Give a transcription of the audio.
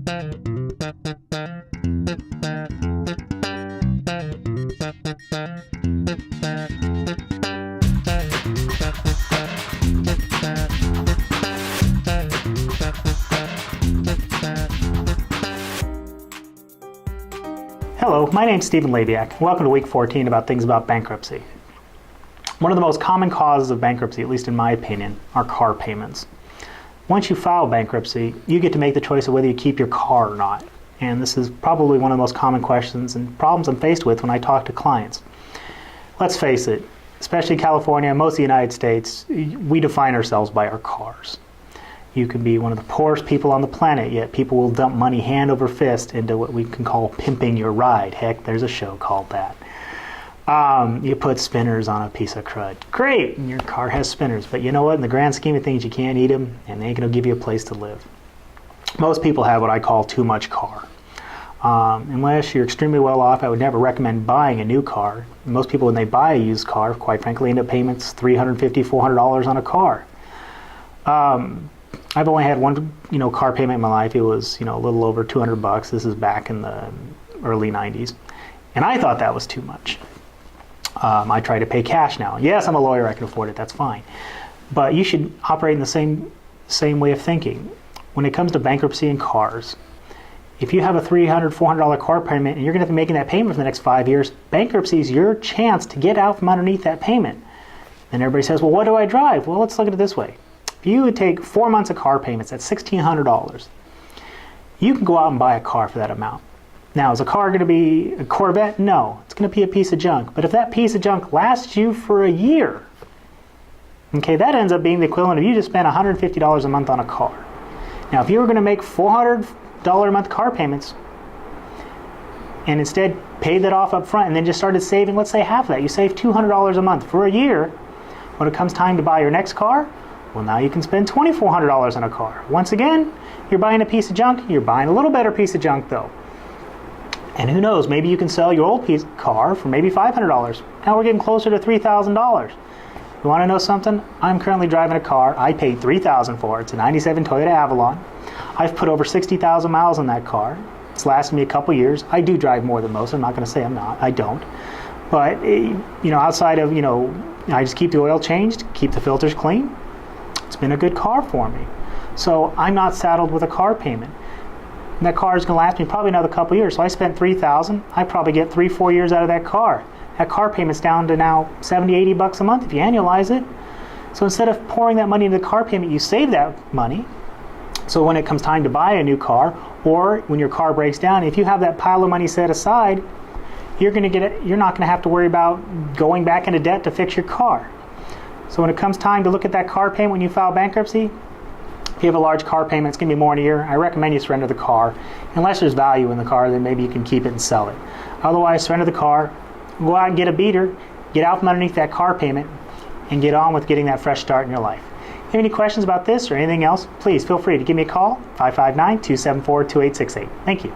Hello, my name's Stephen Labiak. Welcome to week 14 about things about bankruptcy. One of the most common causes of bankruptcy, at least in my opinion, are car payments. Once you file bankruptcy, you get to make the choice of whether you keep your car or not. And this is probably one of the most common questions and problems I'm faced with when I talk to clients. Let's face it, especially California, most of the United States, we define ourselves by our cars. You can be one of the poorest people on the planet, yet people will dump money hand over fist into what we can call pimping your ride. Heck, there's a show called that. You put spinners on a piece of crud. Great, and your car has spinners. But you know what? In the grand scheme of things, you can't eat them, and they ain't going to give you a place to live. Most people have what I call too much car. Unless you're extremely well off, I would never recommend buying a new car. Most people, when they buy a used car, quite frankly, end up paying $350, $400 on a car. I've only had one, car payment in my life. It was, a little over $200. This is back in the early 90s. And I thought that was too much. I try to pay cash now. Yes, I'm a lawyer. I can afford it. That's fine. But you should operate in the same way of thinking. When it comes to bankruptcy and cars, if you have a $300, $400 car payment and you're going to be making that payment for the next 5 years, bankruptcy is your chance to get out from underneath that payment. And everybody says, well, what do I drive? Well, let's look at it this way. If you would take 4 months of car payments at $1,600, you can go out and buy a car for that amount. Now, is a car going to be a Corvette? No, it's going to be a piece of junk. But if that piece of junk lasts you for a year, okay, that ends up being the equivalent of you just spent $150 a month on a car. Now, if you were going to make $400 a month car payments and instead paid that off up front and then just started saving, let's say half of that, you save $200 a month for a year, when it comes time to buy your next car, well, now you can spend $2,400 on a car. Once again, you're buying a piece of junk. You're buying a little better piece of junk, though. And who knows, maybe you can sell your old car for maybe $500. Now we're getting closer to $3,000. You want to know something? I'm currently driving a car. I paid $3,000 for it. It's a 97 Toyota Avalon. I've put over 60,000 miles on that car. It's lasted me a couple years. I do drive more than most. I'm not going to say I'm not. I don't. But, outside of, I just keep the oil changed, keep the filters clean. It's been a good car for me. So I'm not saddled with a car payment. And that car is going to last me probably another couple years. So I spent $3,000. I probably get 3-4 years out of that car. That car payment's down to now $70-$80 a month if you annualize it. So instead of pouring that money into the car payment, you save that money. So when it comes time to buy a new car, or when your car breaks down, if you have that pile of money set aside, you're not going to have to worry about going back into debt to fix your car. So when it comes time to look at that car payment when you file bankruptcy, if you have a large car payment, it's going to be more in a year, I recommend you surrender the car. Unless there's value in the car, then maybe you can keep it and sell it. Otherwise, surrender the car, go out and get a beater, get out from underneath that car payment, and get on with getting that fresh start in your life. If you have any questions about this or anything else, please feel free to give me a call, 559-274-2868. Thank you.